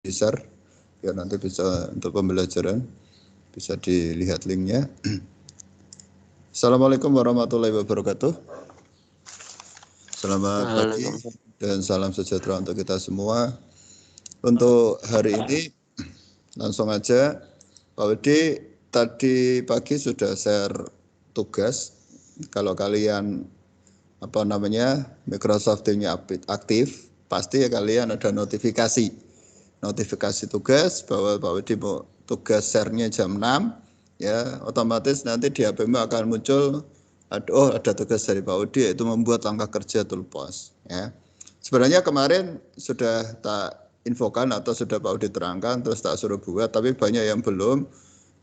di-share ya, nanti bisa untuk pembelajaran, bisa dilihat linknya. Assalamualaikum warahmatullahi wabarakatuh. Selamat pagi dan salam sejahtera untuk kita semua. Untuk hari ini langsung aja, Pak Wedi tadi pagi sudah share tugas. Kalau kalian Microsoft Teams-nya aktif, pasti ya kalian ada notifikasi tugas bahwa Pak Wedi mau tugas share-nya jam 6, ya otomatis nanti di HP-mu akan muncul ada tugas dari Pak Wedi, yaitu membuat langkah kerja Toolpost, ya. Sebenarnya kemarin sudah tak infokan atau sudah Pak Wedi terangkan, terus tak suruh buat, tapi banyak yang belum,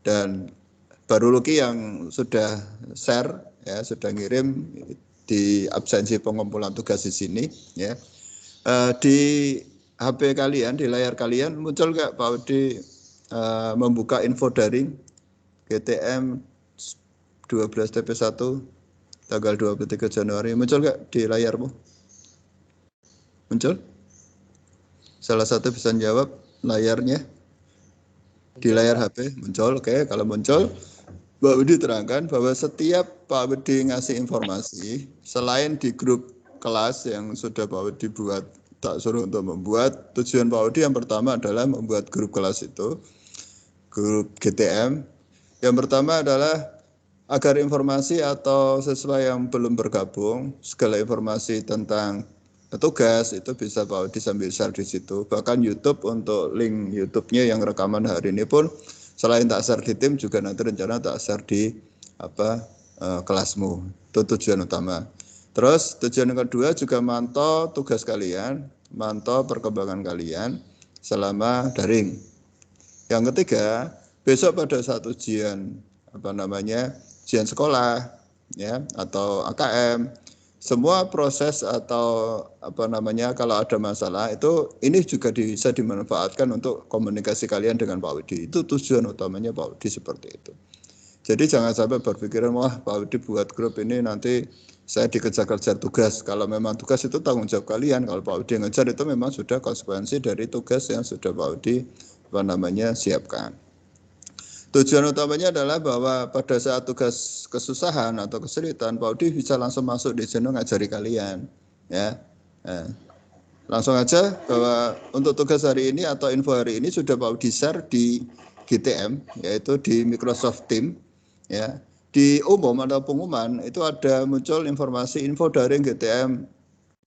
dan baru Luki yang sudah share, ya, sudah ngirim di absensi pengumpulan tugas di sini, ya. Di HP kalian, di layar kalian muncul nggak Pak Wedi membuka info daring GTM 12 TP1 tanggal 23 Januari, muncul nggak di layarmu? Muncul? Salah satu bisa jawab layarnya di layar HP muncul. Oke, kalau muncul Pak Wedi terangkan bahwa setiap Pak Wedi ngasih informasi, selain di grup kelas yang sudah Pak Wedi buat, tak suruh untuk membuat, tujuan Pak Wedi yang pertama adalah membuat grup kelas itu, grup GTM. Yang pertama adalah agar informasi atau siswa yang belum bergabung, segala informasi tentang tugas itu bisa Pak Wedi sambil share di situ. Bahkan YouTube, untuk link YouTube-nya yang rekaman hari ini pun selain tak share di tim, juga nanti rencana tak share di kelasmu. Itu tujuan utama. Terus tujuan yang kedua juga mantau tugas kalian, mantau perkembangan kalian selama daring. Yang ketiga, besok pada saat ujian ujian sekolah, ya, atau AKM, semua proses atau kalau ada masalah itu, ini juga bisa dimanfaatkan untuk komunikasi kalian dengan Pak Wedi. Itu tujuan utamanya Pak Wedi seperti itu. Jadi jangan sampai berpikiran, wah Pak Wedi buat grup ini nanti saya dikejar-kejar tugas. Kalau memang tugas itu tanggung jawab kalian, kalau Pak Wedi ngejar itu memang sudah konsekuensi dari tugas yang sudah Pak Wedi siapkan. Tujuan utamanya adalah bahwa pada saat tugas kesusahan atau kesulitan, Pak Wedi bisa langsung masuk di sini ngajari kalian, ya. Langsung aja bahwa untuk tugas hari ini atau info hari ini sudah Pak Wedi share di GTM, yaitu di Microsoft Teams, ya. Di umum atau pengumuman itu ada muncul informasi info daring GTM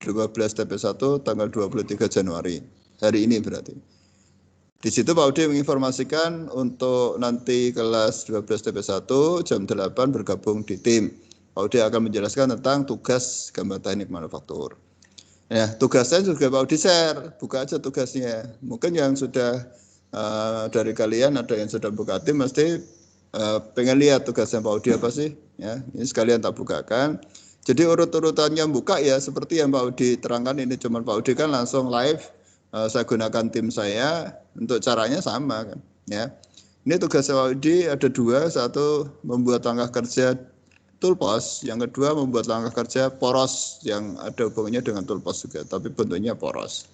12 TP1 tanggal 23 Januari. Hari ini berarti. Di situ Pak Wedi menginformasikan untuk nanti kelas 12 TP1 jam 8 bergabung di tim. Pak Wedi akan menjelaskan tentang tugas gambar teknik manufaktur. Ya, tugasnya juga Pak Wedi share, buka aja tugasnya. Mungkin yang sudah dari kalian ada yang sudah buka tim, mesti pengen lihat tugasnya Pak Wedi apa sih? Ya, ini sekalian tak bukakan. Jadi urut-urutannya buka ya seperti yang Pak Wedi terangkan ini, cuman Pak Wedi kan langsung live. Saya gunakan tim saya, untuk caranya sama kan, ya. Ini tugas Pak Wedi ada dua, satu membuat langkah kerja Toolpost, yang kedua membuat langkah kerja poros yang ada hubungannya dengan Toolpost juga, tapi bentuknya poros.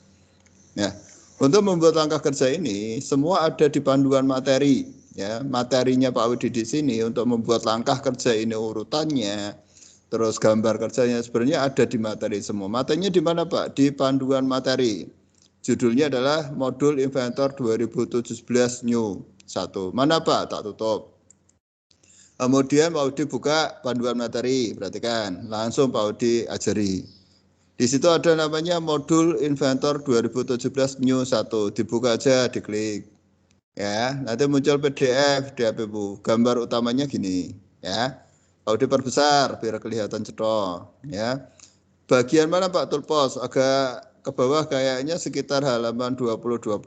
Ya, untuk membuat langkah kerja ini semua ada di panduan materi, ya. Materinya Pak Wedi di sini untuk membuat langkah kerja ini urutannya, terus gambar kerjanya sebenarnya ada di materi semua. Materinya di mana Pak? Di panduan materi. Judulnya adalah Modul Inventor 2017 New 1. Mana Pak? Tak tutup. Kemudian Pak Wedi buka panduan materi, perhatikan. Langsung Pak Wedi ajari. Di situ ada namanya Modul Inventor 2017 New 1. Dibuka aja, diklik. Ya, nanti muncul PDF di HP-mu. Gambar utamanya gini, ya. Pak Wedi perbesar biar kelihatan cetok, ya. Bagian mana Pak Toolpost? Agak ke bawah kayaknya sekitar halaman 20-21.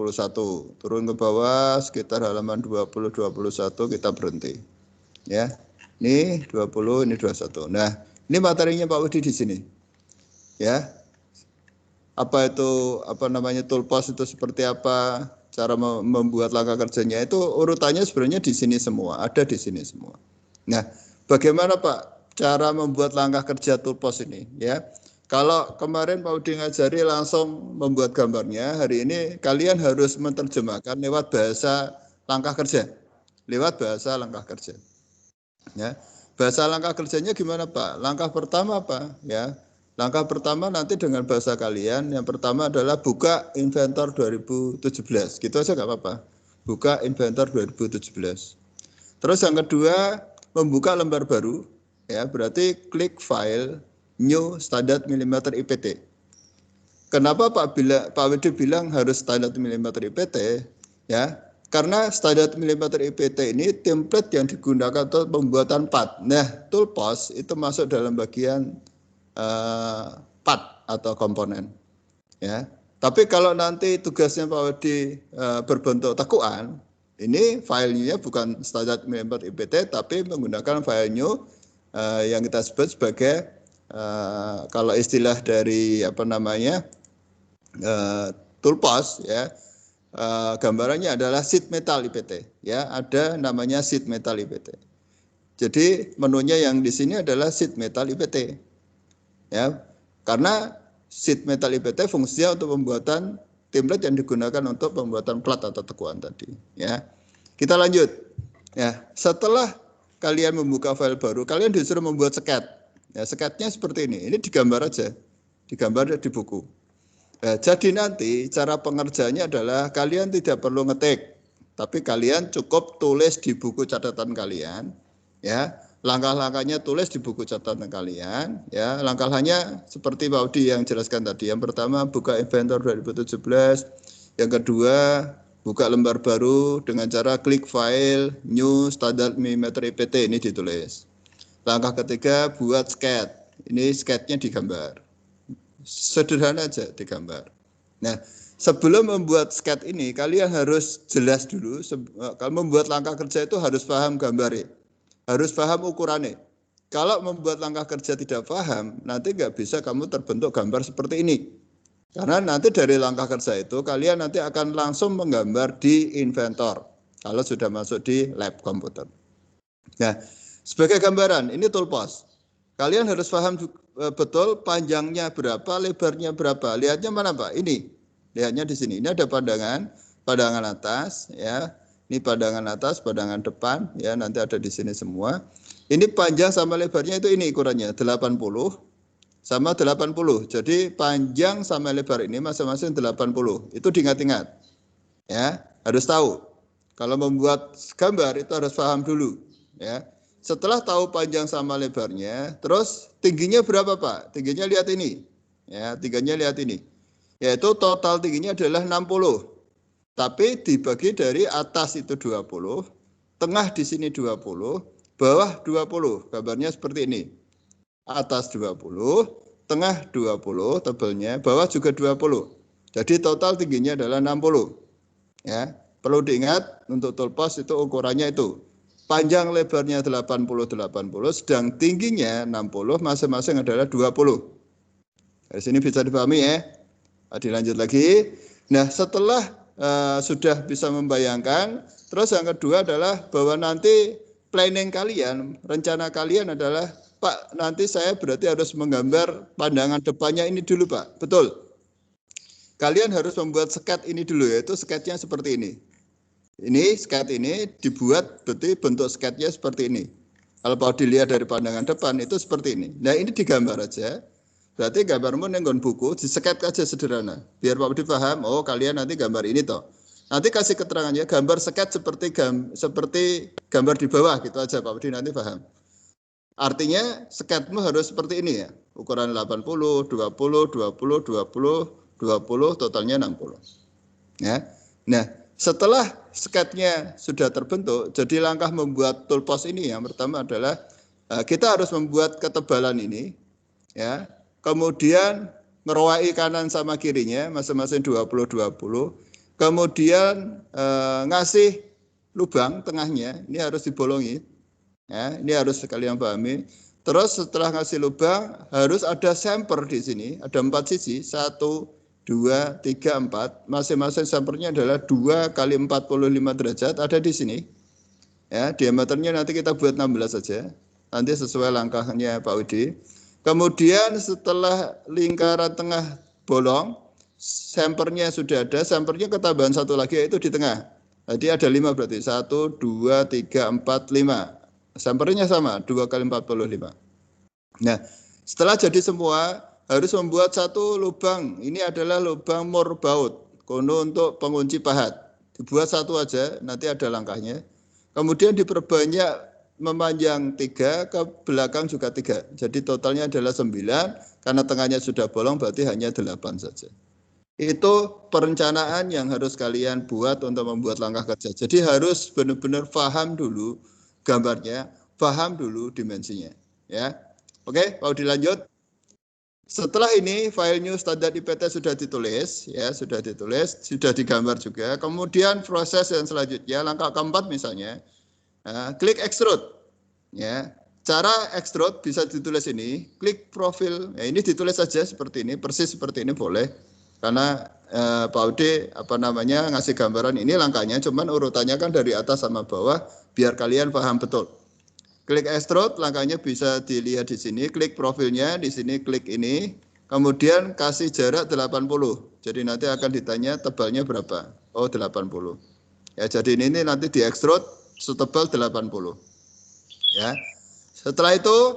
Turun ke bawah sekitar halaman 20-21 kita berhenti. Ya. Ini 20, ini 21. Nah, ini materinya Pak Wedi di sini. Ya. Apa itu Toolpost itu seperti apa? Cara membuat langkah kerjanya itu urutannya sebenarnya di sini semua, ada di sini semua. Nah, bagaimana Pak cara membuat langkah kerja Toolpost ini, ya? Kalau kemarin Pak Udi ngajari langsung membuat gambarnya, hari ini kalian harus menerjemahkan lewat bahasa langkah kerja. Lewat bahasa langkah kerja. Ya. Bahasa langkah kerjanya gimana Pak? Langkah pertama apa? Ya. Langkah pertama nanti dengan bahasa kalian, yang pertama adalah buka Inventor 2017. Gitu aja nggak apa-apa. Buka Inventor 2017. Terus yang kedua, membuka lembar baru. Ya, berarti klik file new standar milimeter IPT. Kenapa Pak Widi bilang harus standar milimeter IPT? Ya, karena standar milimeter IPT ini template yang digunakan untuk pembuatan pad. Nah, toolpost itu masuk dalam bagian pad atau komponen. Ya, tapi kalau nanti tugasnya Pak Widi berbentuk tekuan, ini filenya bukan standar milimeter IPT, tapi menggunakan file new yang kita sebut sebagai kalau istilah dari toolpost ya, gambarannya adalah sheet metal IPT ya, ada namanya sheet metal IPT. Jadi menunya yang di sini adalah sheet metal IPT ya, karena sheet metal IPT fungsinya untuk pembuatan template yang digunakan untuk pembuatan plat atau tekuan tadi ya. Kita lanjut ya, setelah kalian membuka file baru, kalian disuruh membuat sket. Ya, sketnya seperti ini digambar aja, digambar di buku. Nah, jadi nanti cara pengerjaannya adalah kalian tidak perlu ngetik, tapi kalian cukup tulis di buku catatan kalian, ya. Langkah-langkahnya tulis di buku catatan kalian, ya. Langkahnya seperti Pak Udi yang jelaskan tadi. Yang pertama buka Inventor 2017, yang kedua buka lembar baru dengan cara klik file new standard milimeter IPT, ini ditulis. Langkah ketiga buat sket, ini sketnya digambar. Sederhana aja digambar. Nah, sebelum membuat sket ini kalian harus jelas dulu. Kalau membuat langkah kerja itu harus paham gambarnya, harus paham ukurannya. Kalau membuat langkah kerja tidak paham, nanti nggak bisa kamu terbentuk gambar seperti ini. Karena nanti dari langkah kerja itu kalian nanti akan langsung menggambar di Inventor kalau sudah masuk di lab komputer. Nah, sebagai gambaran ini toolpost. Kalian harus paham betul panjangnya berapa, lebarnya berapa. Lihatnya mana Pak? Ini. Lihatnya di sini. Ini ada pandangan atas ya. Ini pandangan atas, pandangan depan ya, nanti ada di sini semua. Ini panjang sama lebarnya itu ini ukurannya 80 sama 80. Jadi panjang sama lebar ini masing-masing 80. Itu diingat-ingat. Ya, harus tahu. Kalau membuat gambar itu harus paham dulu, ya. Setelah tahu panjang sama lebarnya, terus tingginya berapa Pak? Tingginya lihat ini. Ya, tingginya lihat ini. Yaitu total tingginya adalah 60. Tapi dibagi dari atas itu 20, tengah di sini 20, bawah 20. Gambarnya seperti ini. Atas 20, tengah 20 tebelnya, bawah juga 20. Jadi total tingginya adalah 60. Ya, perlu diingat untuk toolpost itu ukurannya itu. Panjang lebarnya 80, sedang tingginya 60, masing-masing adalah 20. Dari sini bisa dipahami ya. Dilanjut lagi. Nah, setelah sudah bisa membayangkan, terus yang kedua adalah bahwa nanti planning kalian, rencana kalian adalah, Pak, nanti saya berarti harus menggambar pandangan depannya ini dulu Pak. Betul. Kalian harus membuat sket ini dulu, yaitu sketnya seperti ini. Ini sket ini dibuat berarti bentuk sketnya seperti ini. Kalau mau dilihat dari pandangan depan itu seperti ini. Nah, ini digambar aja. Berarti gambarmu nenggon buku, diseket aja sederhana. Biar Pak Budi paham, oh kalian nanti gambar ini toh. Nanti kasih keterangannya, gambar sket seperti gambar di bawah gitu aja Pak Budi nanti paham. Artinya sketmu harus seperti ini ya. Ukuran 80, 20, 20, 20, 20, totalnya 60. Ya. Nah, setelah sketnya sudah terbentuk, jadi langkah membuat toolpost ini yang pertama adalah kita harus membuat ketebalan ini, ya. Kemudian ngerawai kanan sama kirinya masing-masing 20. Kemudian ngasih lubang tengahnya, ini harus dibolongi. Ya, ini harus kalian pahami. Terus setelah ngasih lubang harus ada semper di sini, ada 4 sisi, 1, 2, 3, 4. Masing-masing sempernya adalah 2 kali 45 derajat ada di sini. Ya, diameternya nanti kita buat 16 saja. Nanti sesuai langkahnya Pak Udi. Kemudian setelah lingkaran tengah bolong, sempernya sudah ada, sempernya ketambahan satu lagi yaitu di tengah. Jadi ada 5 berarti, 1, 2, 3, 4, 5. Sempernya sama, 2 kali 45. Nah, setelah jadi semua, harus membuat satu lubang. Ini adalah lubang morbaut, kono untuk pengunci pahat. Dibuat satu aja, nanti ada langkahnya. Kemudian diperbanyak memanjang 3, ke belakang juga 3. Jadi totalnya adalah 9, karena tengahnya sudah bolong berarti hanya 8 saja. Itu perencanaan yang harus kalian buat untuk membuat langkah kerja. Jadi harus benar-benar paham dulu gambarnya, paham dulu dimensinya. Ya, oke, mau dilanjut? Setelah ini file new standar IPT sudah ditulis, ya sudah ditulis, sudah digambar juga. Kemudian proses yang selanjutnya, langkah keempat misalnya, klik extrude, ya. Cara extrude bisa ditulis ini, klik profil, ya ini ditulis saja seperti ini, persis seperti ini boleh, karena Pak Ude ngasih gambaran ini langkahnya, cuman urutannya kan dari atas sama bawah, biar kalian paham betul. Klik extrude, langkahnya bisa dilihat di sini, klik profilnya, di sini klik ini, kemudian kasih jarak 80. Jadi nanti akan ditanya tebalnya berapa? Oh, 80. Ya, jadi ini nanti di extrude setebal 80. Ya. Setelah itu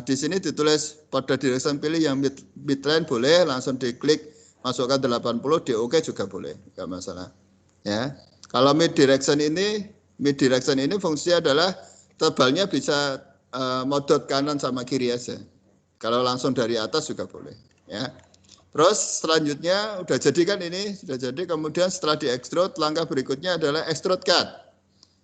di sini ditulis pada direction pilih yang midline boleh, langsung diklik masukkan 80, di OK juga boleh, enggak masalah. Ya. Kalau mid direction ini fungsinya adalah tebalnya bisa modot kanan sama kiri aja. Kalau langsung dari atas juga boleh. Ya. Terus selanjutnya udah jadi kan ini, sudah jadi. Kemudian setelah di extrude, langkah berikutnya adalah extrude cut,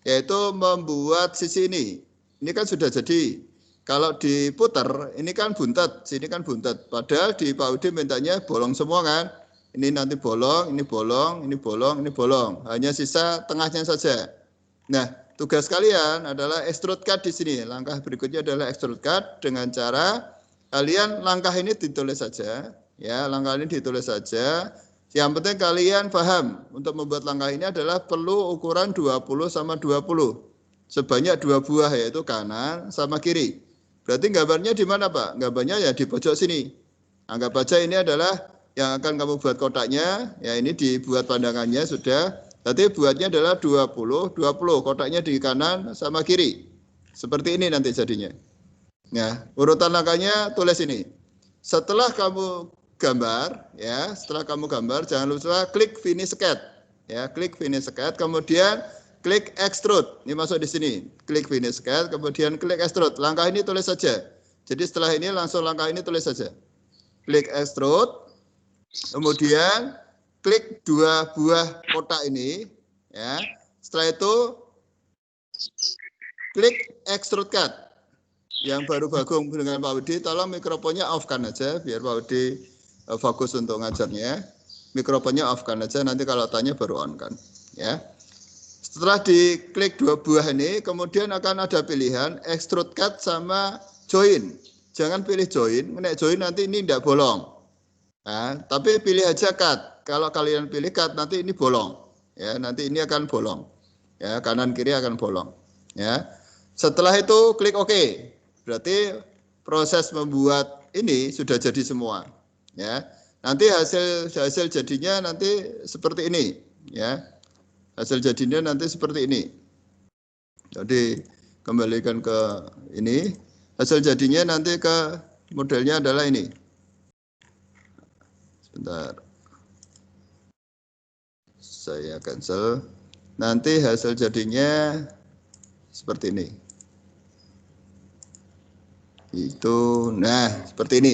yaitu membuat sisi ini. Ini kan sudah jadi. Kalau diputar, ini kan buntet, sini kan buntet. Padahal di Pak Udi mintanya bolong semua kan. Ini nanti bolong, ini bolong, ini bolong, ini bolong. Hanya sisa tengahnya saja. Nah, tugas kalian adalah extrude cut di sini. Langkah berikutnya adalah extrude cut dengan cara kalian langkah ini ditulis saja, ya, langkah ini ditulis saja. Yang penting kalian paham untuk membuat langkah ini adalah perlu ukuran 20 sama 20. Sebanyak 2 buah yaitu kanan sama kiri. Berarti gambarnya di mana, Pak? Gambarnya ya di pojok sini. Anggap aja ini adalah yang akan kamu buat kotaknya, ya ini dibuat pandangannya sudah. Berarti buatnya adalah 20, kotaknya di kanan sama kiri. Seperti ini nanti jadinya. Nah, urutan langkahnya tulis ini. Setelah kamu gambar, ya, jangan lupa klik finish sketch. Ya, klik finish sketch, kemudian klik extrude. Ini masuk di sini. Klik finish sketch, kemudian klik extrude. Langkah ini tulis saja. Jadi setelah ini langsung langkah ini tulis saja. Klik extrude, kemudian klik 2 buah kotak ini, ya. Setelah itu klik extrude cut. Yang baru gabung dengan Pak Widi, tolong mikrofonnya off-kan aja biar Pak Widi fokus untuk ngajarnya. Mikrofonnya off-kan aja, nanti kalau tanya baru on-kan, ya. Setelah diklik 2 buah ini, kemudian akan ada pilihan extrude cut sama join. Jangan pilih join, nek join nanti ini tidak bolong. Nah, tapi pilih aja cut. Kalau kalian pilih cut nanti ini bolong. Ya, nanti ini akan bolong. Ya, kanan kiri akan bolong. Ya. Setelah itu klik OK. Berarti proses membuat ini sudah jadi semua. Ya. Nanti hasil jadinya nanti seperti ini, ya. Hasil jadinya nanti seperti ini. Jadi kembalikan ke ini. Hasil jadinya nanti ke modelnya adalah ini. Sebentar. Saya cancel. Nanti hasil jadinya seperti ini. Itu, nah seperti ini.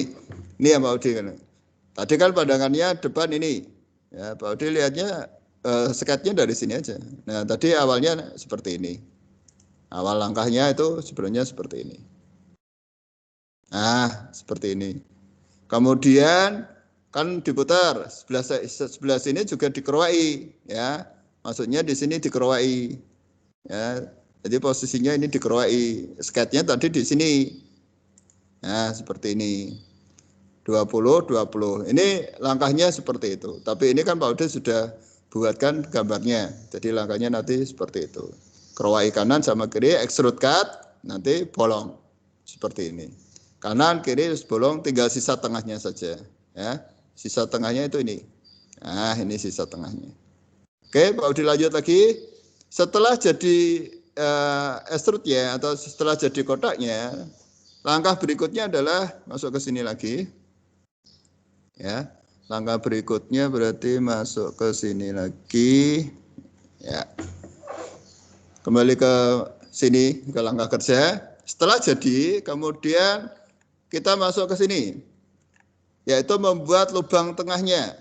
Ini yang Pak Udi kan. Tadi kan pandangannya depan ini. Ya, Pak Udi lihatnya sketnya dari sini aja. Nah tadi awalnya seperti ini. Awal langkahnya itu sebenarnya seperti ini. Nah seperti ini. Kemudian kan diputar sebelah sini juga dikeroai, ya, maksudnya di sini dikeroai, ya, jadi posisinya ini dikeroai, sketnya tadi di sini, nah seperti ini, 20, ini langkahnya seperti itu, tapi ini kan Pak Ude sudah buatkan gambarnya, jadi langkahnya nanti seperti itu, keroai kanan sama kiri, extrude cut, nanti bolong, seperti ini. Kanan, kiri, bolong, tinggal sisa tengahnya saja. Ya, sisa tengahnya itu ini. Nah, ini sisa tengahnya. Oke, Pak Udi lanjut lagi. Setelah jadi extrude ya, atau setelah jadi kotaknya, langkah berikutnya adalah masuk ke sini lagi. Ya, langkah berikutnya berarti masuk ke sini lagi. Ya, kembali ke sini ke langkah kerja. Setelah jadi, kemudian kita masuk ke sini, yaitu membuat lubang tengahnya.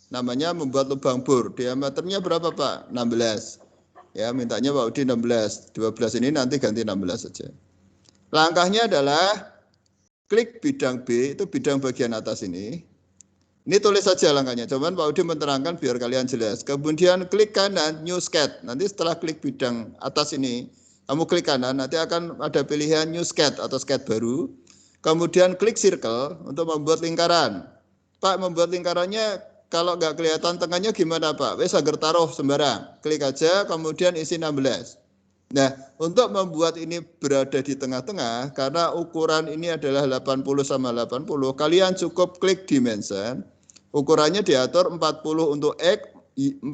Namanya membuat lubang bor. Diameternya berapa Pak? 16. Ya, mintanya Pak Udi 16. 12 ini nanti ganti 16 saja. Langkahnya adalah klik bidang B, itu bidang bagian atas ini. Ini tulis saja langkahnya, cuman Pak Udi menerangkan biar kalian jelas. Kemudian klik kanan, new sketch. Nanti setelah klik bidang atas ini, kamu klik kanan, nanti akan ada pilihan new sketch atau sketch baru. Kemudian klik circle untuk membuat lingkaran. Pak, membuat lingkarannya kalau nggak kelihatan tengahnya gimana Pak? Wes agar taruh sembarang. Klik aja, kemudian isi 16. Nah, untuk membuat ini berada di tengah-tengah, karena ukuran ini adalah 80 sama 80, kalian cukup klik dimension. Ukurannya diatur 40 untuk X, 40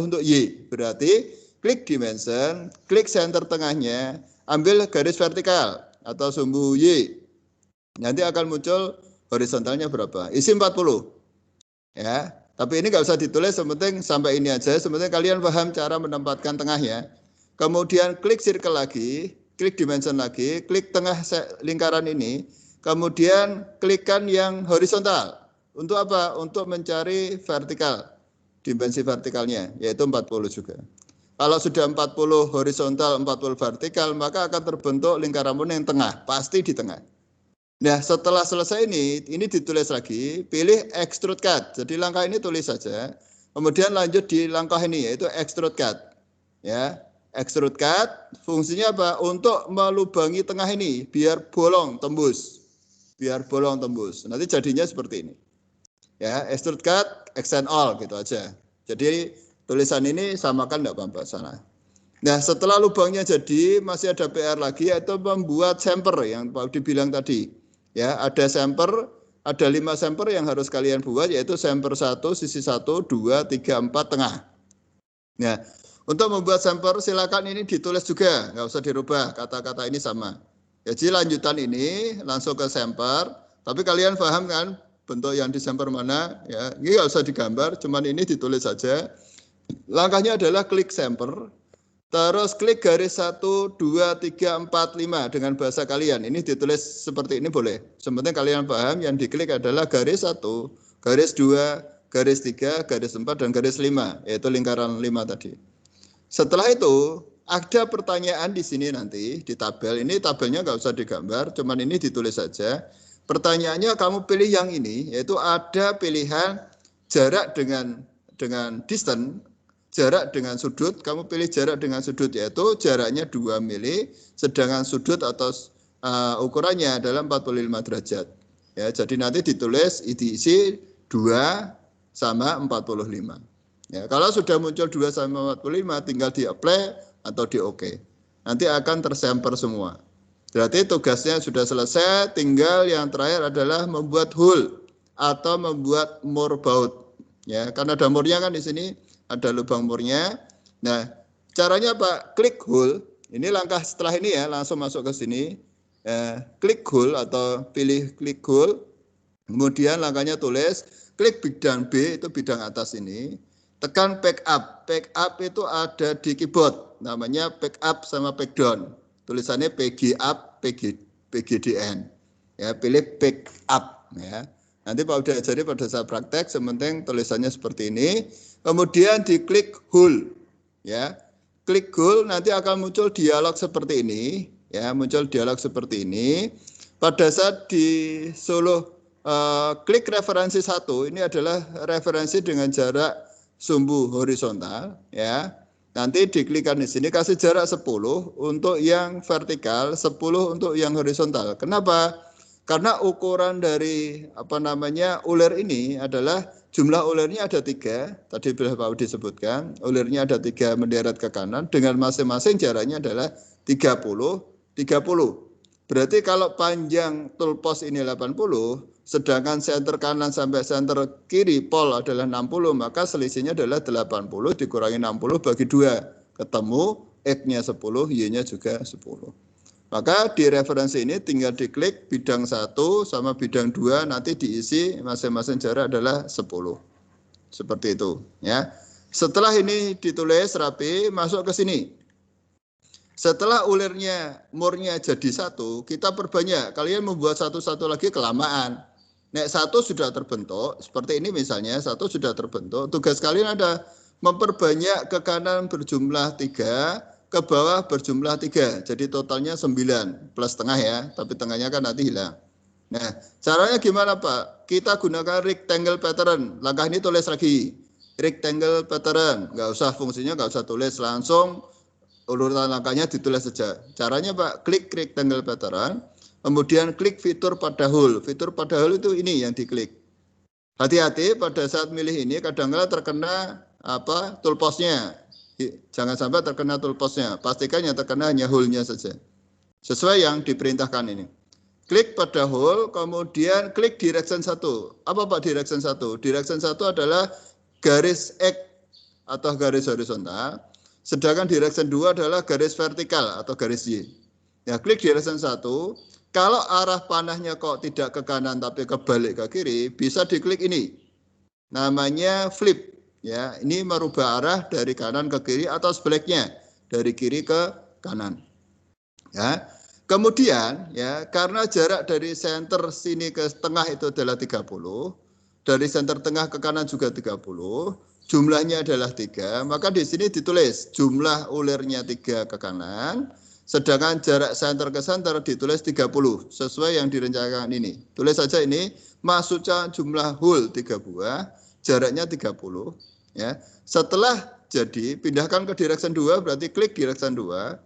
untuk Y. Berarti klik dimension, klik center tengahnya, ambil garis vertikal atau sumbu Y. Nanti akan muncul horizontalnya berapa? Isi 40. Ya, tapi ini nggak usah ditulis, sementing sampai ini aja, sementing kalian paham cara menempatkan tengahnya. Kemudian klik circle lagi, klik dimension lagi, klik tengah lingkaran ini, kemudian klikkan yang horizontal. Untuk apa? Untuk mencari vertikal, dimensi vertikalnya, yaitu 40 juga. Kalau sudah 40 horizontal, 40 vertikal, maka akan terbentuk lingkaran yang tengah, pasti di tengah. Nah, setelah selesai ini ditulis lagi, pilih extrude cut. Jadi langkah ini tulis saja. Kemudian lanjut di langkah ini, yaitu extrude cut. Ya, extrude cut fungsinya apa? Untuk melubangi tengah ini, biar bolong tembus. Biar bolong tembus. Nanti jadinya seperti ini. Ya, extrude cut, extend all gitu aja. Jadi tulisan ini samakan enggak apa-apa salah. Nah, setelah lubangnya jadi, masih ada PR lagi, yaitu membuat sampler yang Pak Udi bilang tadi. Ya, ada sampler, ada 5 sampler yang harus kalian buat, yaitu sampler 1, sisi 1, 2, 3, 4, tengah. Nah, untuk membuat sampler silakan ini ditulis juga, nggak usah dirubah, kata-kata ini sama. Jadi lanjutan ini langsung ke sampler, tapi kalian paham kan bentuk yang di sampler mana? Ya, ini nggak usah digambar, cuman ini ditulis saja. Langkahnya adalah klik sampler. Terus klik garis 1, 2, 3, 4, 5 dengan bahasa kalian. Ini ditulis seperti ini boleh. Sebenarnya kalian paham yang diklik adalah garis 1, garis 2, garis 3, garis 4, dan garis 5. Yaitu lingkaran 5 tadi. Setelah itu ada pertanyaan di sini nanti di tabel. Ini tabelnya nggak usah digambar, cuman ini ditulis saja. Pertanyaannya kamu pilih yang ini, yaitu ada pilihan jarak dengan distance. Jarak dengan sudut, kamu pilih jarak dengan sudut, yaitu jaraknya 2 mili, sedangkan sudut atau ukurannya adalah 45 derajat. Ya, jadi nanti ditulis diisi 2 sama 45. Ya, kalau sudah muncul 2 sama 45, tinggal di apply atau di OK. Nanti akan tersamper semua. Berarti tugasnya sudah selesai, tinggal yang terakhir adalah membuat hole atau membuat more baut. Ya, karena ada more-nya kan di sini. Ada lubang murnya. Nah, caranya Pak, klik hole. Ini langkah setelah ini ya, langsung masuk ke sini. Klik hole atau pilih klik hole. Kemudian langkahnya tulis, klik bidang B, itu bidang atas ini. Tekan pack up. Pack up itu ada di keyboard. Namanya pack up sama pack down. Tulisannya PG up, PGDN. Ya, pilih pack up ya. Nanti Pak udah ajari pada saat praktek, sementing tulisannya seperti ini. Kemudian diklik hole, ya, klik hole nanti akan muncul dialog seperti ini, ya, muncul dialog seperti ini. Pada saat disuruh klik referensi 1, ini adalah referensi dengan jarak sumbu horizontal, ya. Nanti diklikkan di sini kasih jarak 10 untuk yang vertikal, 10 untuk yang horizontal. Kenapa? Karena ukuran dari ulir ini adalah jumlah ulirnya ada 3, tadi Pak Udi sebutkan, ulirnya ada 3 menderet ke kanan dengan masing-masing jaraknya adalah 30, 30. Berarti kalau panjang toolpost ini 80, sedangkan senter kanan sampai senter kiri pol adalah 60, maka selisihnya adalah 80 dikurangi 60 bagi 2. Ketemu X-nya 10, Y-nya juga 10. Maka di referensi ini tinggal diklik bidang 1 sama bidang 2, nanti diisi masing-masing jarak adalah 10. Seperti itu. Ya. Setelah ini ditulis rapi, masuk ke sini. Setelah ulirnya, murnya jadi 1, kita perbanyak. Kalian membuat satu-satu lagi kelamaan. Nek 1 sudah terbentuk, seperti ini misalnya, 1 sudah terbentuk. Tugas kalian ada memperbanyak ke kanan berjumlah 3, ke bawah berjumlah 3. Jadi totalnya 9, plus tengah ya, tapi tengahnya kan nanti hilang. Nah, caranya gimana Pak? Kita gunakan rectangle pattern. Langkah ini tulis lagi. Rectangle pattern. Nggak usah fungsinya, nggak usah tulis. Langsung urutan langkahnya ditulis saja. Caranya Pak, klik rectangle pattern, kemudian klik fitur pada hole. Fitur pada hole itu ini yang diklik. Hati-hati pada saat milih ini kadang-kadang terkena toolpostnya. Jangan sampai terkena toolpostnya. Pastikan yang terkena hanya hole-nya saja. Sesuai yang diperintahkan ini. Klik pada hole, kemudian klik direction 1. Apa Pak direction 1? Direction 1 adalah garis X atau garis horizontal. Sedangkan direction 2 adalah garis vertikal atau garis Y. Ya, klik direction 1. Kalau arah panahnya kok tidak ke kanan tapi kebalik ke kiri, bisa diklik ini. Namanya flip. Ya, ini merubah arah dari kanan ke kiri atau sebaliknya, dari kiri ke kanan. Ya. Kemudian ya, karena jarak dari center sini ke tengah itu adalah 30, dari center tengah ke kanan juga 30, jumlahnya adalah 3, maka di sini ditulis jumlah ulirnya 3 ke kanan, sedangkan jarak center ke center ditulis 30, sesuai yang direncanakan ini. Tulis saja ini, masuknya jumlah hole 3 buah, jaraknya 30. Ya. Setelah jadi, pindahkan ke direction 2, berarti klik direction 2.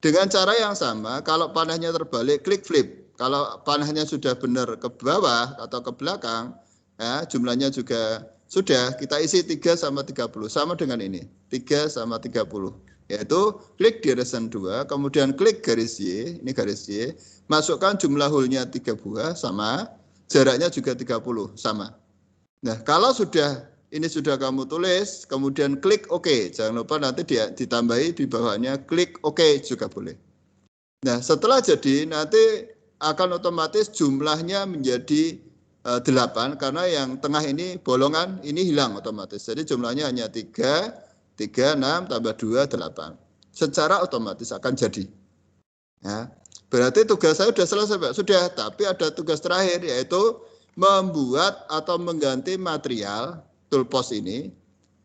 Dengan cara yang sama, kalau panahnya terbalik, klik flip. Kalau panahnya sudah benar ke bawah atau ke belakang, ya, jumlahnya juga sudah, kita isi 3 sama 30, sama dengan ini, 3 sama 30. Yaitu klik direction 2, kemudian klik garis Y, ini garis Y, masukkan jumlah hole-nya 3 buah, sama, jaraknya juga 30, sama. Nah, kalau ini sudah kamu tulis, kemudian klik OK. Jangan lupa nanti ditambahi di bawahnya klik OK juga boleh. Nah, setelah jadi nanti akan otomatis jumlahnya menjadi 8 karena yang tengah ini bolongan ini hilang otomatis. Jadi jumlahnya hanya 3, 6 tambah 2, 8. Secara otomatis akan jadi. Ya. Berarti tugas saya sudah selesai Pak. Sudah, tapi ada tugas terakhir yaitu membuat atau mengganti material toolpost ini,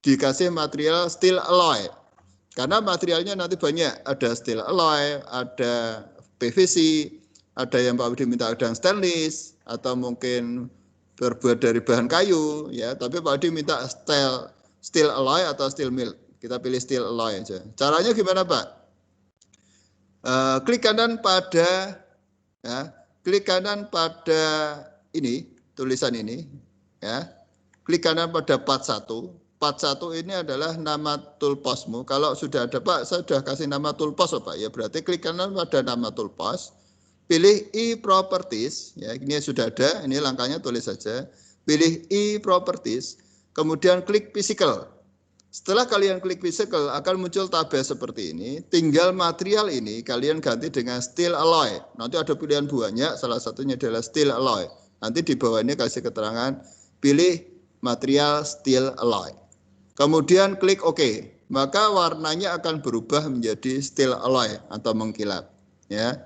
dikasih material steel alloy. Karena materialnya nanti banyak, ada steel alloy, ada PVC, ada yang Pak Budi minta ada stainless, atau mungkin terbuat dari bahan kayu, ya. Tapi Pak Budi minta steel alloy atau steel mill. Kita pilih steel alloy aja. Caranya gimana Pak? Klik kanan pada, ya, klik kanan pada ini, tulisan ini, ya. Klik kanan pada part 1. Part 1 ini adalah nama toolpostmu. Kalau sudah ada Pak, saya sudah kasih nama toolpost Pak. Ya berarti klik kanan pada nama toolpost. Pilih e-properties. Ya, ini sudah ada. Ini langkahnya tulis saja. Pilih e-properties. Kemudian klik physical. Setelah kalian klik physical akan muncul tabel seperti ini. Tinggal material ini kalian ganti dengan steel alloy. Nanti ada pilihan banyak. Salah satunya adalah steel alloy. Nanti di bawah ini kasih keterangan. Pilih material steel alloy. Kemudian klik OK. Maka warnanya akan berubah menjadi steel alloy atau mengkilap. Ya.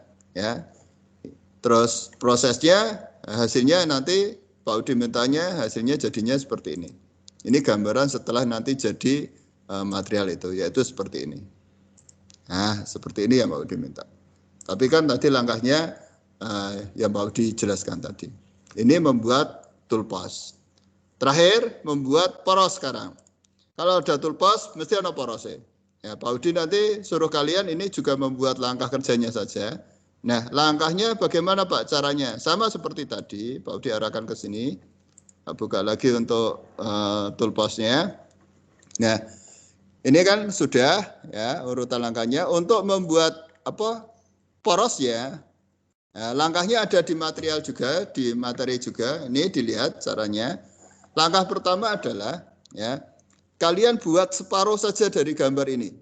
Terus prosesnya, hasilnya nanti Pak Udi mintanya hasilnya jadinya seperti ini. Ini gambaran setelah nanti jadi material itu, yaitu seperti ini. Nah, seperti ini yang Pak Udi minta. Tapi kan tadi langkahnya yang Pak Udi jelaskan tadi. Ini membuat toolpost. Terakhir, membuat poros sekarang. Kalau ada toolpost, mesti ada porosnya. Ya, Pak Udi nanti suruh kalian ini juga membuat langkah kerjanya saja. Nah, langkahnya bagaimana Pak caranya? Sama seperti tadi, Pak Udi arahkan ke sini. Buka lagi untuk toolpostnya. Nah, ini kan sudah ya urutan langkahnya. Untuk membuat poros ya, Nah, langkahnya ada di material juga, di materi juga. Ini dilihat caranya. Langkah pertama adalah ya, kalian buat separuh saja dari gambar ini.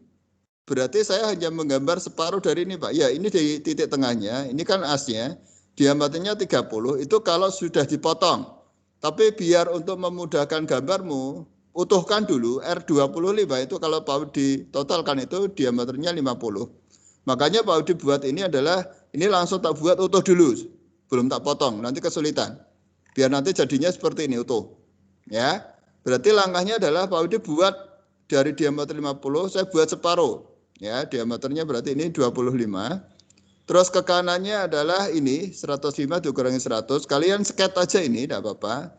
Berarti saya hanya menggambar separuh dari ini, Pak. Ya, ini di titik tengahnya, ini kan asnya, diameternya 30, itu kalau sudah dipotong. Tapi biar untuk memudahkan gambarmu, utuhkan dulu R25 itu kalau Pak ditotalkan itu diameternya 50. Makanya Pak Udi buat ini adalah, ini langsung tak buat utuh dulu, belum tak potong, nanti kesulitan. Biar nanti jadinya seperti ini utuh. Ya, berarti langkahnya adalah Pak Udi buat dari diameter 50, saya buat separuh. Ya, diameternya berarti ini 25. Terus ke kanannya adalah ini 105 dikurangi 100. Kalian sket aja ini, tidak apa-apa.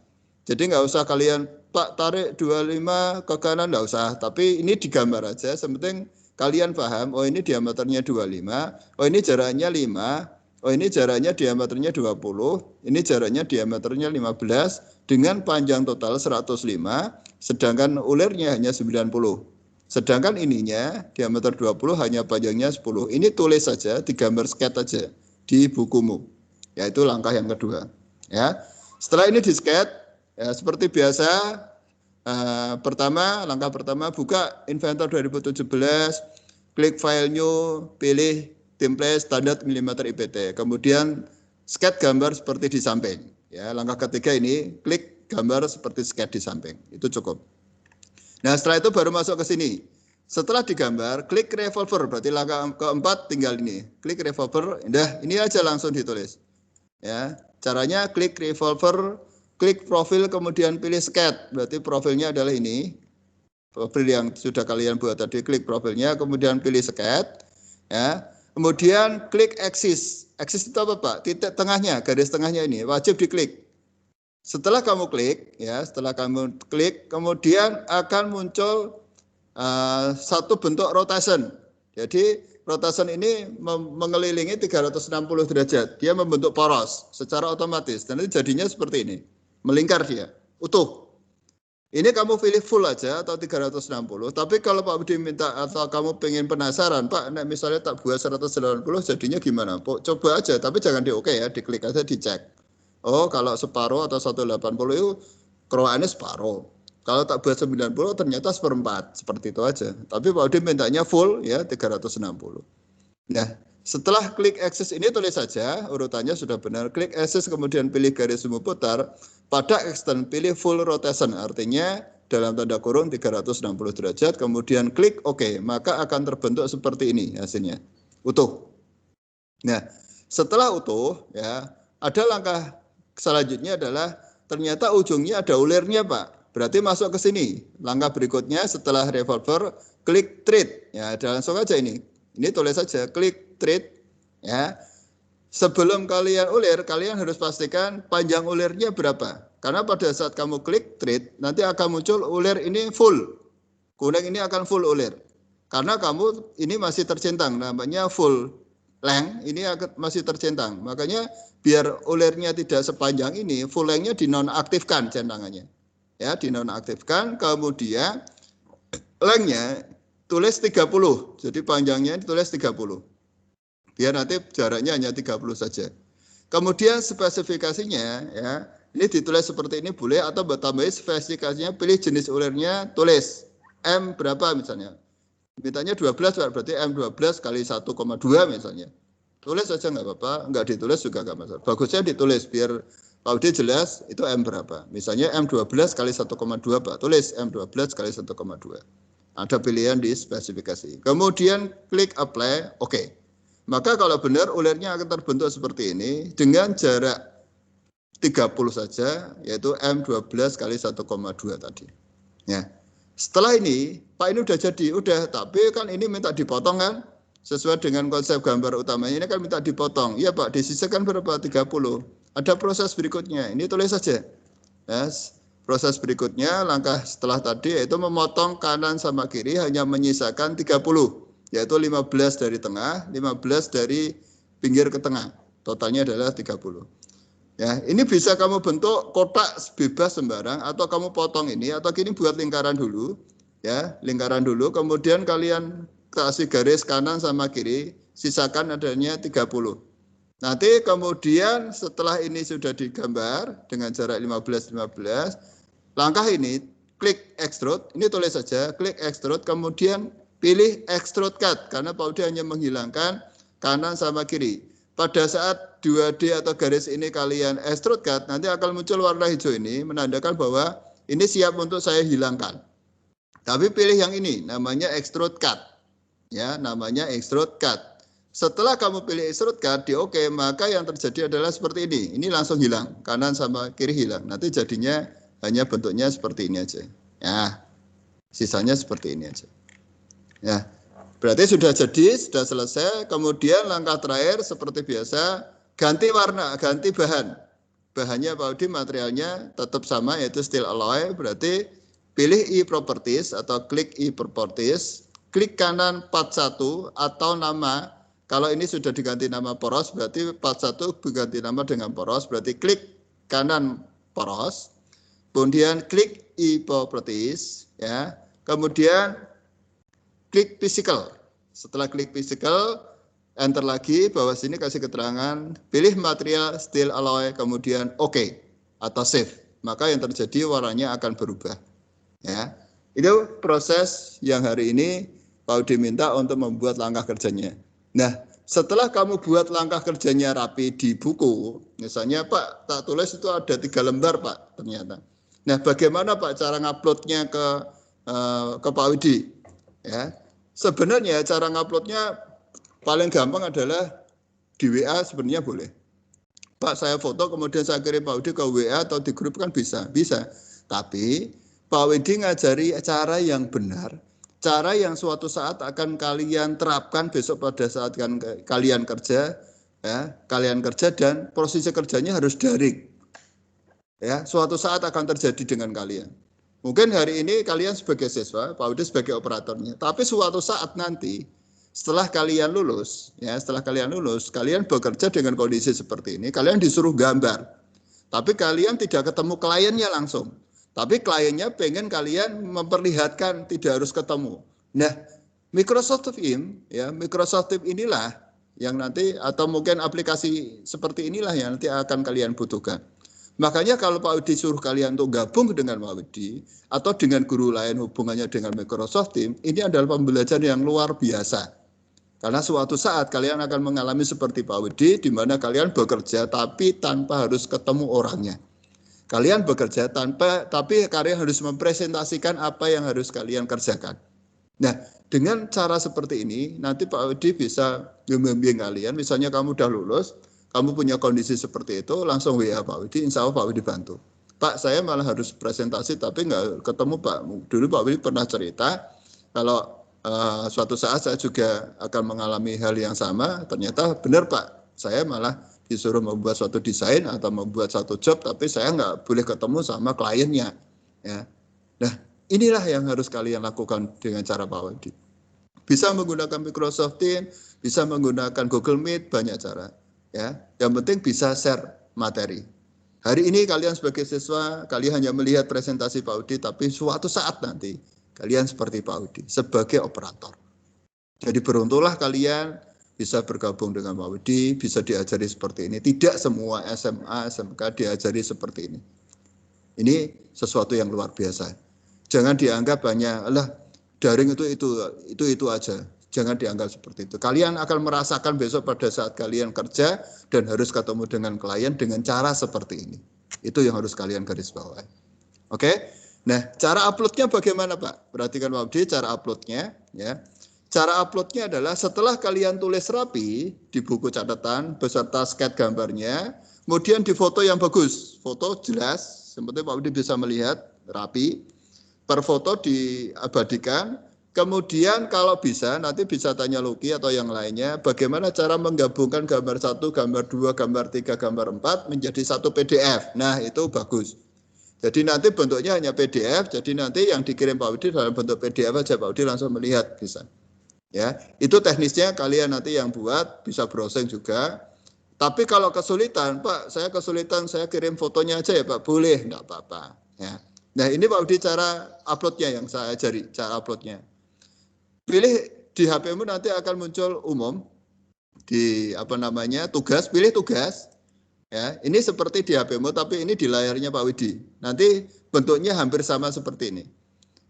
Jadi nggak usah kalian Pak tarik 25 ke kanan, nggak usah. Tapi ini digambar aja. Sepenting kalian paham. Oh ini diameternya 25. Oh ini jaraknya 5. Oh ini jaraknya diameternya 20. Ini jaraknya diameternya 15 dengan panjang total 105. Sedangkan ulirnya hanya 90. Sedangkan ininya diameter 20 hanya panjangnya 10. Ini tulis saja, digambar sket aja di bukumu. Yaitu langkah yang kedua. Ya. Setelah ini di sket, ya, seperti biasa, langkah pertama buka Inventor 2017, klik file new, pilih template standar mm IPT. Kemudian sket gambar seperti di samping. Ya, langkah ketiga ini klik gambar seperti sket di samping. Itu cukup. Nah, setelah itu baru masuk ke sini. Setelah digambar, klik revolver. Berarti langkah keempat tinggal ini. Klik revolver. Nah, ini aja langsung ditulis. Ya, caranya klik revolver, klik profil, kemudian pilih sket. Berarti profilnya adalah ini. Profil yang sudah kalian buat tadi, klik profilnya, kemudian pilih sket. Ya, kemudian klik axis. Axis itu apa, Pak? Titik tengahnya, garis tengahnya ini wajib diklik. Setelah kamu klik, ya, kemudian akan muncul satu bentuk rotation. Jadi rotation ini mengelilingi 360 derajat. Dia membentuk poros secara otomatis. Dan itu jadinya seperti ini. Melingkar dia, utuh. Ini kamu pilih full aja atau 360. Tapi kalau Pak Budi minta atau kamu pengen penasaran, Pak, misalnya tak buat 180 jadinya gimana? Coba aja, tapi jangan di oke ya, diklik aja, dicek. Oh, kalau separuh atau 180 itu keroannya separuh. Kalau tak buat 90 ternyata seperempat. Seperti itu aja. Tapi Pak Udin mintanya full ya 360. Nah, setelah klik axis ini tulis saja urutannya sudah benar. Klik axis kemudian pilih garis semu putar. Pada extend pilih full rotation. Artinya dalam tanda kurung 360 derajat. Kemudian klik OK. Maka akan terbentuk seperti ini hasilnya. Utuh. Nah, setelah utuh ya ada langkah selanjutnya adalah ternyata ujungnya ada ulirnya, Pak. Berarti masuk ke sini. Langkah berikutnya setelah revolver, klik treat. Ya, langsung aja ini. Ini tulis saja, klik treat. Ya. Sebelum kalian ulir, kalian harus pastikan panjang ulirnya berapa. Karena pada saat kamu klik treat, nanti akan muncul ulir ini full. Kuning ini akan full ulir. Karena kamu ini masih tercentang, namanya full length, ini masih tercentang. Makanya biar ulirnya tidak sepanjang ini, full length-nya dinonaktifkan centangannya. Ya, dinonaktifkan, kemudian length-nya tulis 30. Jadi panjangnya ditulis 30. Biar nanti jaraknya hanya 30 saja. Kemudian spesifikasinya ya, ini ditulis seperti ini boleh atau tambahin spesifikasinya, pilih jenis ulirnya, tulis M berapa misalnya. Mintanya 12 berarti M12 kali 1,2 misalnya. Tulis saja nggak apa-apa, nggak ditulis juga nggak masalah. Bagusnya ditulis biar Pak Udi jelas itu M berapa. Misalnya M12 kali 1,2 Pak, tulis M12 kali 1,2. Ada pilihan di spesifikasi. Kemudian klik apply, oke. Maka kalau benar ulirnya akan terbentuk seperti ini dengan jarak 30 saja, yaitu M12 kali 1,2 tadi. Ya. Setelah ini, Pak ini udah jadi, udah, tapi kan ini minta dipotong kan? Sesuai dengan konsep gambar utamanya ini kan minta dipotong. Iya Pak, disisihkan berapa? 30. Ada proses berikutnya, ini tulis saja. Yes. Proses berikutnya, langkah setelah tadi yaitu memotong kanan sama kiri hanya menyisakan 30. Yaitu 15 dari tengah, 15 dari pinggir ke tengah. Totalnya adalah 30. Ya, ini bisa kamu bentuk kotak bebas sembarang atau kamu potong ini atau gini buat lingkaran dulu. Ya, lingkaran dulu kemudian kalian kasih garis kanan sama kiri, sisakan adanya 30. Nanti kemudian setelah ini sudah digambar dengan jarak 15-15, langkah ini klik extrude, ini tulis saja, klik extrude, kemudian pilih extrude cut, karena Pak Udi hanya menghilangkan kanan sama kiri. Pada saat 2D atau garis ini kalian extrude cut, nanti akan muncul warna hijau ini, menandakan bahwa ini siap untuk saya hilangkan. Tapi pilih yang ini, namanya extrude cut. Ya, namanya extrude cut. Setelah kamu pilih extrude cut di OK, maka yang terjadi adalah seperti ini. Ini langsung hilang, kanan sama kiri hilang. Nanti jadinya hanya bentuknya seperti ini aja. Ya, sisanya seperti ini aja. Ya, berarti sudah jadi, sudah selesai. Kemudian langkah terakhir seperti biasa, ganti warna, ganti bahan. Bahannya Pak Udi, materialnya tetap sama, yaitu steel alloy. Berarti pilih e-properties atau klik e-properties. Klik kanan part 1 atau nama. Kalau ini sudah diganti nama poros, berarti part 1 diganti nama dengan poros. Berarti klik kanan poros. Kemudian klik e-properties. Ya. Kemudian klik physical. Setelah klik physical, enter lagi, bawah sini kasih keterangan, pilih material steel alloy, kemudian OK atau save. Maka yang terjadi warnanya akan berubah. Ya, itu proses yang hari ini Pak Udi minta untuk membuat langkah kerjanya. Nah, setelah kamu buat langkah kerjanya rapi di buku, misalnya Pak, tak tulis itu ada 3 lembar Pak ternyata. Nah, bagaimana Pak cara nguploadnya ke Pak Udi? Ya, sebenarnya cara nguploadnya paling gampang adalah di WA sebenarnya boleh. Pak, saya foto kemudian saya kirim Pak Udi ke WA atau di grup kan bisa. Tapi Pak Udi ngajari cara yang benar, cara yang suatu saat akan kalian terapkan besok pada saat kalian kerja, ya, kalian kerja dan posisi kerjanya harus daring. Ya, suatu saat akan terjadi dengan kalian. Mungkin hari ini kalian sebagai siswa, Pak Udi sebagai operatornya, tapi suatu saat nanti setelah kalian lulus, kalian bekerja dengan kondisi seperti ini, kalian disuruh gambar. Tapi kalian tidak ketemu kliennya langsung. Tapi kliennya pengen kalian memperlihatkan, tidak harus ketemu. Nah, Microsoft Teams, ya, Microsoft Teams inilah yang nanti, atau mungkin aplikasi seperti inilah yang nanti akan kalian butuhkan. Makanya kalau Pak Udi suruh kalian untuk gabung dengan Pak Udi atau dengan guru lain hubungannya dengan Microsoft Teams, ini adalah pembelajaran yang luar biasa. Karena suatu saat kalian akan mengalami seperti Pak Udi, di mana kalian bekerja tapi tanpa harus ketemu orangnya. Kalian bekerja tapi kalian harus mempresentasikan apa yang harus kalian kerjakan. Nah, dengan cara seperti ini, nanti Pak Udi bisa membimbing kalian. Misalnya kamu udah lulus, kamu punya kondisi seperti itu, langsung WA Pak Udi, insya Allah Pak Udi bantu. Pak, saya malah harus presentasi tapi nggak ketemu Pak. Dulu Pak Udi pernah cerita, kalau suatu saat saya juga akan mengalami hal yang sama, ternyata benar Pak, saya malah disuruh membuat suatu desain atau membuat satu job, tapi saya nggak boleh ketemu sama kliennya. Ya. Nah, inilah yang harus kalian lakukan dengan cara Pak Udi. Bisa menggunakan Microsoft Teams, bisa menggunakan Google Meet, banyak cara. Ya, yang penting bisa share materi. Hari ini kalian sebagai siswa, kalian hanya melihat presentasi Pak Udi, tapi suatu saat nanti kalian seperti Pak Udi, sebagai operator. Jadi beruntunglah kalian bisa bergabung dengan Pak Udi, bisa diajari seperti ini. Tidak semua SMA, SMK diajari seperti ini. Ini sesuatu yang luar biasa. Jangan dianggap hanya, daring itu aja. Jangan dianggap seperti itu. Kalian akan merasakan besok pada saat kalian kerja dan harus ketemu dengan klien dengan cara seperti ini. Itu yang harus kalian garis bawahi. Oke? Nah, cara uploadnya bagaimana Pak? Perhatikan Pak Udi, cara uploadnya. Ya. Cara uploadnya adalah setelah kalian tulis rapi di buku catatan beserta sketch gambarnya, kemudian di foto yang bagus. Foto jelas, yang penting Pak Udi bisa melihat rapi. Per foto diabadikan. Kemudian kalau bisa, nanti bisa tanya Luki atau yang lainnya, bagaimana cara menggabungkan gambar 1, gambar 2, gambar 3, gambar 4 menjadi satu PDF. Nah, itu bagus. Jadi nanti bentuknya hanya PDF, jadi nanti yang dikirim Pak Udi dalam bentuk PDF aja, Pak Udi langsung melihat bisa. Ya, itu teknisnya kalian nanti yang buat, bisa browsing juga. Tapi kalau kesulitan, Pak, saya kesulitan, saya kirim fotonya aja ya Pak, boleh, enggak apa-apa. Ya. Nah, ini Pak Udi cara uploadnya yang saya ajari, cara uploadnya. Pilih di HP-mu nanti akan muncul umum. di tugas, pilih tugas. Ya, ini seperti di HP-mu tapi ini di layarnya Pak Widi. Nanti bentuknya hampir sama seperti ini.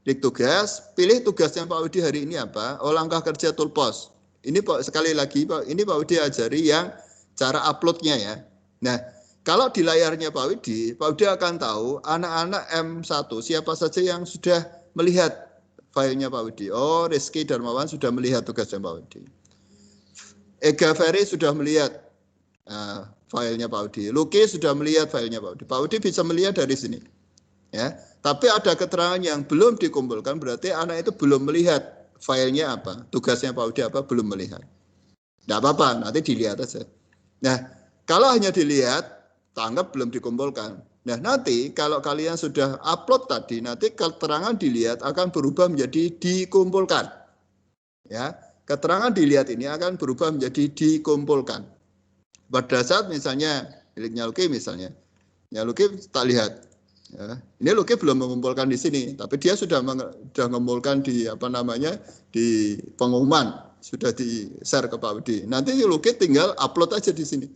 Klik tugas, pilih tugasnya Pak Widi hari ini apa? Oh, langkah kerja Tulpos. Ini Pak, sekali lagi Pak, ini Pak Widi ajari yang cara uploadnya ya. Nah, kalau di layarnya Pak Widi akan tahu anak-anak M1 siapa saja yang sudah melihat filenya Pak Widi. Oh, Rizky Darmawan sudah melihat tugasnya Pak Widi. Ega Ferry sudah melihat filenya Pak Udi. Luki sudah melihat filenya Pak Udi. Pak Udi bisa melihat dari sini. Ya, tapi ada keterangan yang belum dikumpulkan, berarti anak itu belum melihat filenya apa, tugasnya Pak Udi apa, belum melihat. Tidak apa-apa, nanti dilihat aja. Nah, kalau hanya dilihat, tanggap belum dikumpulkan. Nah, nanti kalau kalian sudah upload tadi, nanti keterangan dilihat akan berubah menjadi dikumpulkan. Ya, keterangan dilihat ini akan berubah menjadi dikumpulkan. Pada saat misalnya miliknya Luki misalnya, ya Luki tak lihat. Ya, ini Luki belum mengumpulkan di sini, tapi dia sudah mengumpulkan di di pengumuman, sudah di share ke Pak Udi. Nanti Luki tinggal upload aja di sini.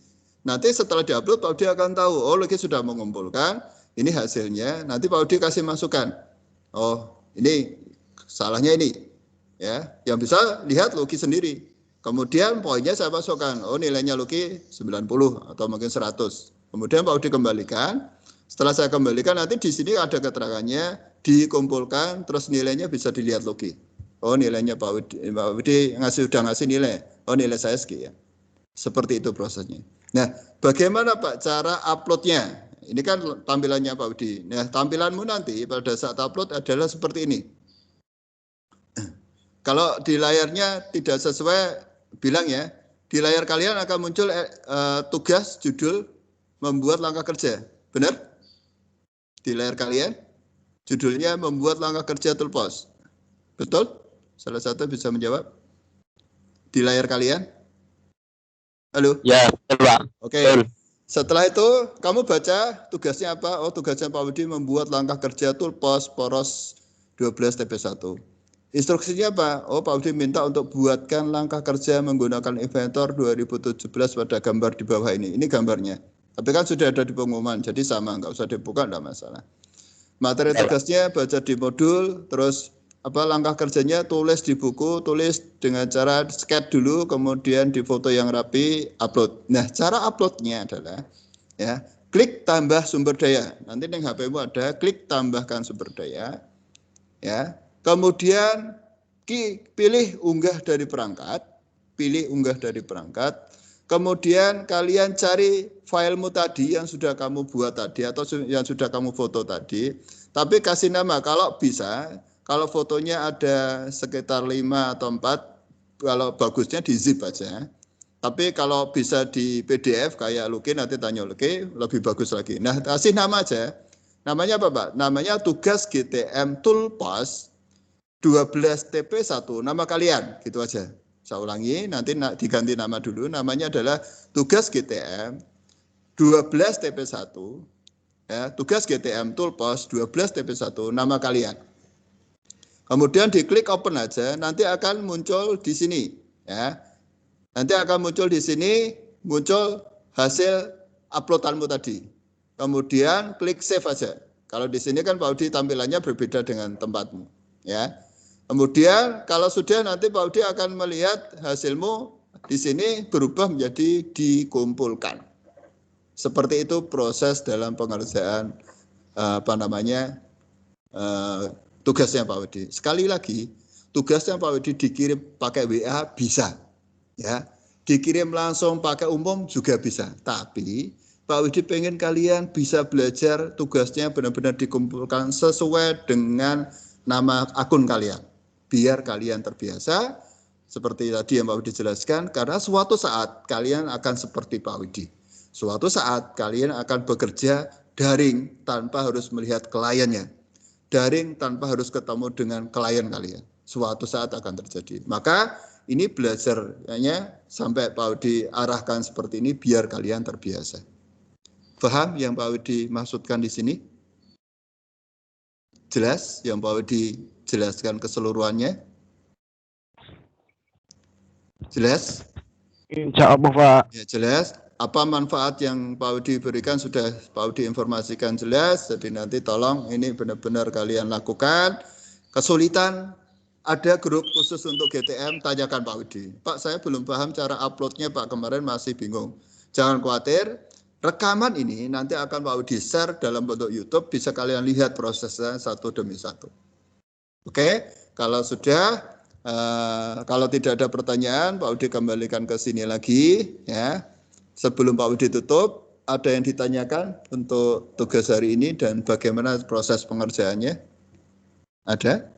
Nanti setelah diupload Pak Udi akan tahu, oh Luki sudah mengumpulkan, ini hasilnya. Nanti Pak Udi kasih masukan. Oh ini salahnya ini, ya. Yang bisa lihat Luki sendiri. Kemudian poinnya saya masukkan, oh nilainya Luki 90 atau mungkin 100. Kemudian Pak Udi kembalikan, setelah saya kembalikan nanti di sini ada keterangannya, dikumpulkan, terus nilainya bisa dilihat Luki. Oh nilainya Pak Udi sudah ngasih nilai, oh nilai saya sekian. Seperti itu prosesnya. Nah bagaimana Pak cara uploadnya? Ini kan tampilannya Pak Udi. Nah tampilanmu nanti pada saat upload adalah seperti ini. Kalau di layarnya tidak sesuai, bilang ya, di layar kalian akan muncul tugas judul membuat langkah kerja. Benar? Di layar kalian, judulnya membuat langkah kerja Tulpos. Betul? Salah satu bisa menjawab? Di layar kalian? Halo? Ya, betul Pak. Oke. Setelah itu, kamu baca tugasnya apa? Oh, tugasnya Pak Budi membuat langkah kerja Tulpos Poros 12 TP1. Instruksinya apa? Oh, Pak Budi minta untuk buatkan langkah kerja menggunakan Inventor 2017 pada gambar di bawah ini. Ini gambarnya. Tapi kan sudah ada di pengumuman, jadi sama, nggak usah dibuka, enggak masalah. Materi tugasnya baca di modul, terus langkah kerjanya tulis di buku, tulis dengan cara sket dulu, kemudian di foto yang rapi, upload. Nah, cara uploadnya adalah ya klik tambah sumber daya. Nanti di HP-mu ada klik tambahkan sumber daya. Ya, kemudian pilih unggah dari perangkat, kemudian kalian cari filemu tadi yang sudah kamu buat tadi atau yang sudah kamu foto tadi, tapi kasih nama kalau bisa, kalau fotonya ada sekitar 5 atau 4, kalau bagusnya di zip aja. Tapi kalau bisa di PDF kayak Luki, nanti tanya Luki, lebih bagus lagi. Nah, kasih nama aja. Namanya apa Pak? Namanya tugas GTM Tulpos 12 TP1, nama kalian, gitu aja. Saya ulangi, nanti diganti nama dulu, namanya adalah tugas GTM 12 TP1, ya, tugas GTM Tulpos 12 TP1, nama kalian. Kemudian diklik open aja, nanti akan muncul di sini, ya. Nanti akan muncul di sini, muncul hasil uploadanmu tadi. Kemudian klik save aja. Kalau di sini kan Pak Udi tampilannya berbeda dengan tempatmu, ya. Kemudian kalau sudah nanti Pak Udi akan melihat hasilmu di sini berubah menjadi dikumpulkan. Seperti itu proses dalam pengerjaan tugasnya Pak Udi. Sekali lagi, tugasnya Pak Udi dikirim pakai WA bisa, ya. Dikirim langsung pakai umum juga bisa. Tapi Pak Udi pengen kalian bisa belajar tugasnya benar-benar dikumpulkan sesuai dengan nama akun kalian. Biar kalian terbiasa, seperti tadi yang Pak Widi jelaskan, karena suatu saat kalian akan seperti Pak Widi. Suatu saat kalian akan bekerja daring tanpa harus melihat kliennya. Daring tanpa harus ketemu dengan klien kalian. Suatu saat akan terjadi. Maka ini belajarnya sampai Pak Widi arahkan seperti ini biar kalian terbiasa. Paham yang Pak Widi maksudkan di sini? Jelas yang Pak Widi jelaskan keseluruhannya? Jelas? Insya Allah, Pak. Ya, jelas. Apa manfaat yang Pak Udi berikan sudah Pak Udi informasikan jelas. Jadi nanti tolong ini benar-benar kalian lakukan. Kesulitan, ada grup khusus untuk GTM, tanyakan Pak Udi. Pak, saya belum paham cara uploadnya Pak, kemarin masih bingung. Jangan khawatir, rekaman ini nanti akan Pak Udi share dalam bentuk YouTube, bisa kalian lihat prosesnya satu demi satu. Oke, kalau sudah, kalau tidak ada pertanyaan, Pak Udi kembalikan ke sini lagi, ya. Sebelum Pak Udi tutup, ada yang ditanyakan untuk tugas hari ini dan bagaimana proses pengerjaannya? Ada?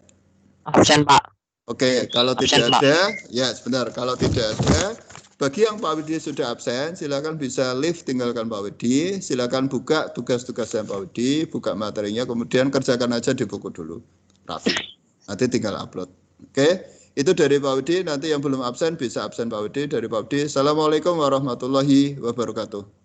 Absen, Pak. Oke, kalau Absen, tidak Pak. ada, ya sebentar. Kalau tidak ada, bagi yang Pak Widi sudah absen, silakan bisa leave, tinggalkan Pak Widi. Silakan buka tugas-tugasnya Pak Widi, buka materinya, kemudian kerjakan aja di buku dulu, rapi. Nanti tinggal upload. Oke, itu dari Pak Widi. Nanti yang belum absen bisa absen Pak Widi. Dari Pak Widi. Assalamualaikum warahmatullahi wabarakatuh.